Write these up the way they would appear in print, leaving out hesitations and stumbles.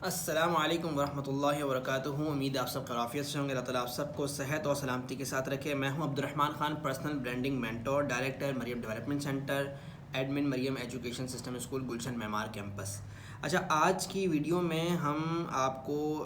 السلام علیکم ورحمۃ اللہ وبرکاتہ. امید آپ سب خرافیت سے ہوں گے. اللہ تعالیٰ آپ سب کو صحت اور سلامتی کے ساتھ رکھے. میں ہوں Abdul Rahman Khan, personal branding mentor, director Maryam development centre, admin Maryam education system school, Gulshan Maymar campus. اچھا, آج کی ویڈیو میں ہم آپ کو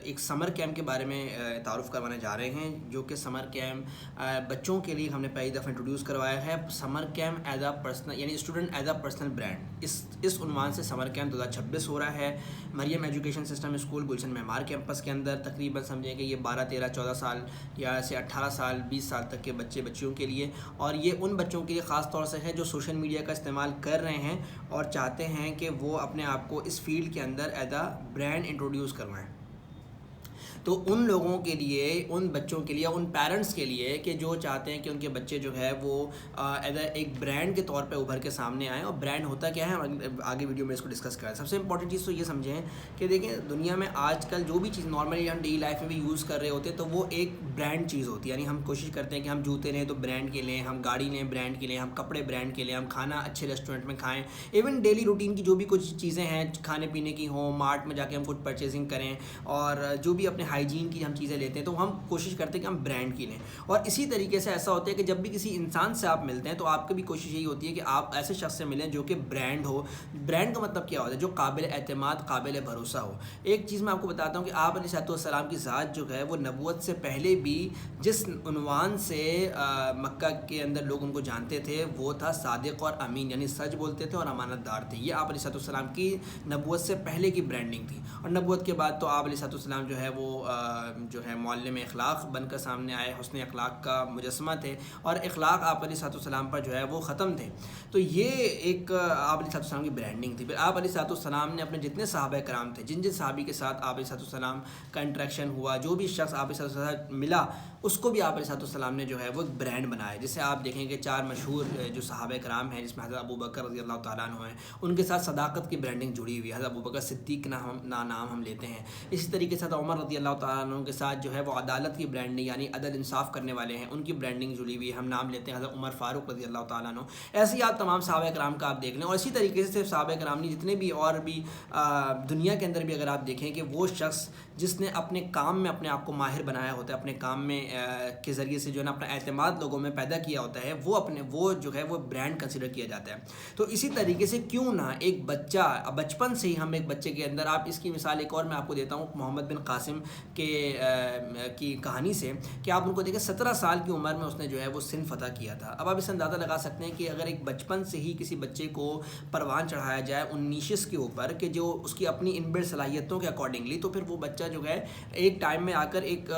ایک سمر کیمپ کے بارے میں تعارف کروانے جا رہے ہیں, جو کہ سمر کیمپ بچوں کے لیے ہم نے پہلی دفعہ انٹروڈیوس کروایا ہے. Summer camp as a personal, یعنی student as a personal brand. اس عنوان سے سمر کیمپ 2026 ہو رہا ہے Maryam education system school, Gulshan Maymar campus کے اندر. تقریباً سمجھیں کہ یہ 12 13 14 سال یا سے 18 سال 20 سال تک کے بچیوں کے لیے, اور یہ ان بچوں کے لیے خاص طور سے ہے جو سوشل میڈیا کا استعمال کر رہے ہیں اور چاہتے ہیں کہ وہ اپنے آپ کو اس فیلڈ کے اندر ایز اے برانڈ انٹروڈیوس کروائیں. تو ان لوگوں کے لیے, ان بچوں کے لیے, ان پیرنٹس کے لیے کہ جو چاہتے ہیں کہ ان کے بچے جو ہے وہ ایز اے ایک برانڈ کے طور پہ ابھر کے سامنے آئیں. اور برانڈ ہوتا کیا ہے, آگے ویڈیو میں اس کو ڈسکس کریں. سب سے امپورٹنٹ چیز تو یہ سمجھیں کہ دیکھیں, دنیا میں آج کل جو بھی چیز نارملی ہم ڈیلی لائف میں بھی یوز کر رہے ہوتے ہیں تو وہ ایک برانڈ چیز ہوتی ہے. یعنی ہم کوشش کرتے ہیں کہ ہم جوتے لیں تو برانڈ کے لیں, ہم گاڑی لیں برانڈ کے لیں, ہم کپڑے برانڈ کے لیں, ہم کھانا اچھے ریسٹورنٹ میں کھائیں. ایون ڈیلی روٹین کی جو بھی کچھ چیزیں ہیں کھانے پینے کی ہوں, مارٹ میں جا کے ہم کچھ پرچیزنگ کریں, اور جو بھی اپنے ہائیجین کی ہم چیزیں لیتے ہیں تو ہم کوشش کرتے ہیں کہ ہم برانڈ کی لیں. اور اسی طریقے سے ایسا ہوتا ہے کہ جب بھی کسی انسان سے آپ ملتے ہیں تو آپ کی بھی کوشش یہی ہوتی ہے کہ آپ ایسے شخص سے ملیں جو کہ برانڈ ہو. برانڈ کا مطلب کیا ہوتا ہے, جو قابل اعتماد, قابل بھروسہ ہو. ایک چیز میں آپ کو بتاتا ہوں کہ آپ علیہ السلام کی ذات جو ہے وہ نبوت سے پہلے بھی جس عنوان سے مکہ کے اندر لوگ ان کو جانتے تھے وہ تھا صادق اور امین, یعنی سچ بولتے تھے اور امانت دار تھے. یہ آپ علیہ السلام کی نبوت سے پہلے کی برانڈنگ تھی. اور نبوت کے بعد تو آپ علیہ السلام جو ہے وہ جو ہے معلم اخلاق بن کر سامنے آئے, حسن اخلاق کا مجسمہ تھے, اور اخلاق آپ علیہ السلام پر جو ہے وہ ختم تھے. تو یہ ایک آپ علیہ السلام کی برانڈنگ تھی. پھر آپ علیہ السلام نے اپنے جتنے صحابہ کرام تھے, جن صحابی کے ساتھ آپ علیہ السلام کا انٹریکشن ہوا, جو بھی شخص آپ علیہ السلام ملا اس کو بھی آپ علیہ السلام نے جو ہے وہ ایک برانڈ بنایا. جسے آپ دیکھیں کہ 4 مشہور جو صحابہ کرام ہیں جس میں حضرت ابو بکر رضی اللہ تعالیٰ عنہ ہیں, ان کے ساتھ صداقت کی برانڈنگ جڑی ہوئی ہے. حضرت ابو بکر صدیق نام ہم لیتے ہیں. اسی طریقے سے عمر رضی اللہ تعالیٰ عنہ کے ساتھ جو ہے وہ عدالت کی برانڈنگ, یعنی عدل انصاف کرنے والے ہیں, ان کی برانڈنگ جڑی ہوئی ہے. ہم نام لیتے ہیں حضرت عمر فاروق رضی اللہ تعالیٰ عنہ. ایسے ہی آپ تمام صحابہ کرام کا آپ دیکھ لیں. اور اسی طریقے سے صحابہ کرام نے جتنے بھی اور بھی دنیا کے اندر بھی اگر آپ دیکھیں کہ وہ شخص جس نے اپنے کام میں اپنے آپ کو ماہر بنایا ہوتا ہے, اپنے کام میں کے ذریعے سے جو ہے نا اپنا اعتماد لوگوں میں پیدا کیا ہوتا ہے, وہ جو ہے وہ برانڈ کنسیڈر کیا جاتا ہے. تو اسی طریقے سے کیوں نہ ایک بچہ بچپن سے ہی, ہم ایک بچے کے اندر, آپ اس کی مثال ایک اور میں آپ کو دیتا ہوں محمد بن قاسم کی کہانی سے, کہ آپ ان کو دیکھیں 17 سال کی عمر میں اس نے جو ہے وہ سندھ فتح کیا تھا. اب آپ اس سے اندازہ لگا سکتے ہیں کہ اگر ایک بچپن سے ہی کسی بچے کو پروان چڑھایا جائے ان نیشز کے اوپر کہ جو اس کی اپنی انبلڈ صلاحیتوں کے اکارڈنگلی, تو پھر وہ بچہ جو ہے ایک ٹائم میں آ کر ایک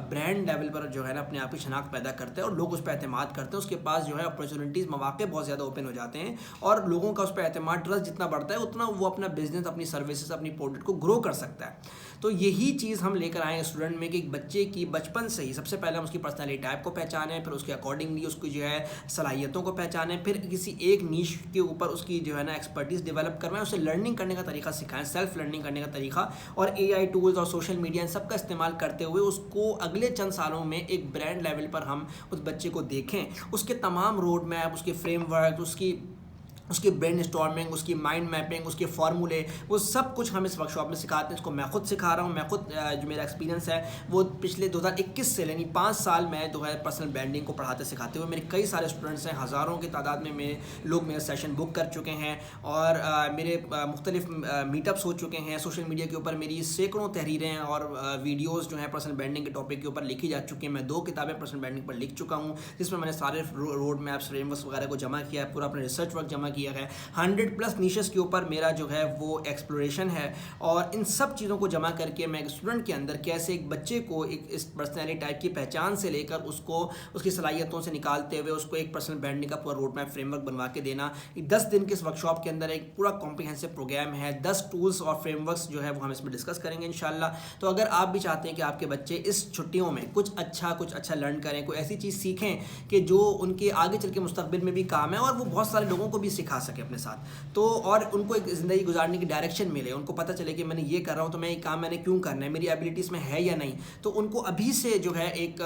برانڈ لیول پر جو ہے نا اپنے آپ کی شناخت پیدا کرتے ہیں, اور لوگ اس پہ اعتماد کرتے ہیں. اس کے پاس جو ہے اپرچونیٹیز, مواقع بہت زیادہ اوپن ہو جاتے ہیں, اور لوگوں کا اس پہ اعتماد, ٹرسٹ جتنا بڑھتا ہے اتنا وہ اپنا بزنس, اپنی سروسز, اپنی پروڈکٹ کو گرو کر سکتا ہے. تو یہی چیز ہم لے کر آئے اسٹوڈنٹ میں کہ ایک بچے کی بچپن سے ہی سب سے پہلے ہم اس کی پرسنالٹی ٹائپ کو پہچانیں, پھر اس کے اکارڈنگلی اس کی جو ہے صلاحیتوں کو پہچانیں, پھر کسی ایک نیش کے اوپر اس کی جو ہے نا ایکسپرٹیز ڈیولپ کروائیں, اسے لرننگ کرنے کا طریقہ سکھائیں, سیلف لرننگ کرنے کا طریقہ, اور AI ٹولز اور سوشل میڈیا ان سب کا استعمال کرتے ہوئے اس کو اگلے چند سالوں میں ایک برانڈ لیول پر ہم اس بچے کو دیکھیں. اس کے تمام روڈ میپ, اس کے فریم ورک, اس کی برین اسٹارمنگ, اس کی مائنڈ میپنگ, اس کے فارمولے, وہ سب کچھ ہم اس ورکشاپ میں سکھاتے ہیں. اس کو میں خود سکھا رہا ہوں. میں خود جو میرا ایکسپیرینس ہے وہ پچھلے 2021 سے, یعنی 5 سال میں جو ہے پرسنل برانڈنگ کو پڑھاتے سکھاتے ہوئے میرے کئی سارے اسٹوڈنٹس ہیں, ہزاروں کی تعداد میں لوگ میرے سیشن بک کر چکے ہیں, اور میرے مختلف میٹ اپس ہو چکے ہیں. سوشل میڈیا کے اوپر میری سینکڑوں تحریریں اور ویڈیوز جو ہیں پرسنل برانڈنگ کے ٹاپک کے اوپر لکھی جا چکی ہیں. میں 2 کتابیں پرسنل برانڈنگ پر لکھ چکا ہوں, جس میں نے سارے روڈ میپس, فریم ورکس وغیرہ کو جمع کیا ہے, پورا اپنا ریسرچ ورک جمع کیا ہے. 100+ نیشز کے اوپر میرا جو ہے وہ ایکسپلوریشن ہے, اور ان سب چیزوں کو جمع کر کے میں ایک اسٹوڈنٹ کے اندر کیسے ایک بچے کو ایک اس پرسنالٹی ٹائپ کی پہچان سے لے کر اس کو اس کی صلاحیتوں سے نکالتے ہوئے اس کو ایک پرسنل برانڈنگ کا پورا روڈ میپ فریم ورک بنوا کے دینا. 10 دن کے اس ورکشاپ کے اندر ایک پورا کمپریہنسو پروگرام ہے. 10 ٹولز اور فریم ورکس جو ہے وہ ہم اس میں ڈسکس کریں گے انشاءاللہ. تو اگر آپ بھی چاہتے ہیں کہ آپ کے بچے اس چھٹیوں میں کچھ اچھا لرن کریں, کوئی ایسی چیز سیکھیں کہ جو ان کے آگے چل کے مستقبل میں بھی کام ہے, اور وہ بہت سارے لوگوں کو بھی سکھائیں, دکھا سکے اپنے ساتھ، تو اور ان کو ایک زندگی گزارنے کی ڈائریکشن ملے، ان کو پتہ چلے کہ میں نے یہ کر رہا ہوں تو میں یہ کام میں نے کیوں کرنا ہے، میری ایبلٹیز میں ہے یا نہیں. تو ان کو ابھی سے جو ہے ایک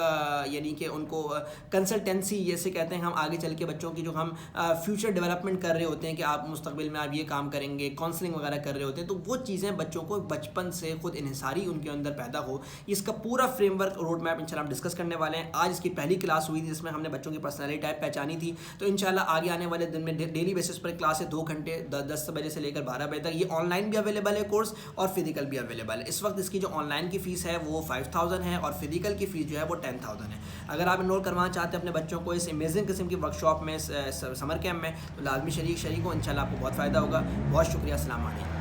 یعنی کہ ان کو کنسلٹنسی جیسے کہتے ہیں ہم آگے چل کے بچوں کی جو ہم فیوچر ڈیولپمنٹ کر رہے ہوتے ہیں کہ آپ مستقبل میں آپ یہ کام کریں گے، کاؤنسلنگ وغیرہ کر رہے ہوتے ہیں، تو وہ چیزیں بچوں کو بچپن سے خود انحصاری ان کے اندر پیدا ہو. اس کا پورا فریم ورک روڈ میپ انشاءاللہ ہم ڈسکس کرنے والے ہیں. آج اس کی پہلی کلاس ہوئی تھی جس میں ہم نے بچوں کی پرسنالٹی ٹائپ پہچانی تھی. تو انشاءاللہ آگے آنے والے دن میں ڈیلی بیسس پر کلاس ہے 2 گھنٹے 10 بجے سے لے کر 12 بجے تک. یہ آن لائن بھی اویلیبل ہے کورس اور فزیکل بھی اویلیبل ہے. اس وقت اس کی جو آن لائن کی فیس ہے وہ 5000 ہے اور فزیکل کی فیس جو ہے وہ 10000 ہے. اگر آپ انرول کروانا چاہتے ہیں اپنے بچوں کو اس امیزنگ قسم کی ورک شاپ میں سمر کیمپ میں تو لازمی شریک ہو. انشاءاللہ آپ کو بہت فائدہ ہوگا. بہت شکریہ. السلام علیکم.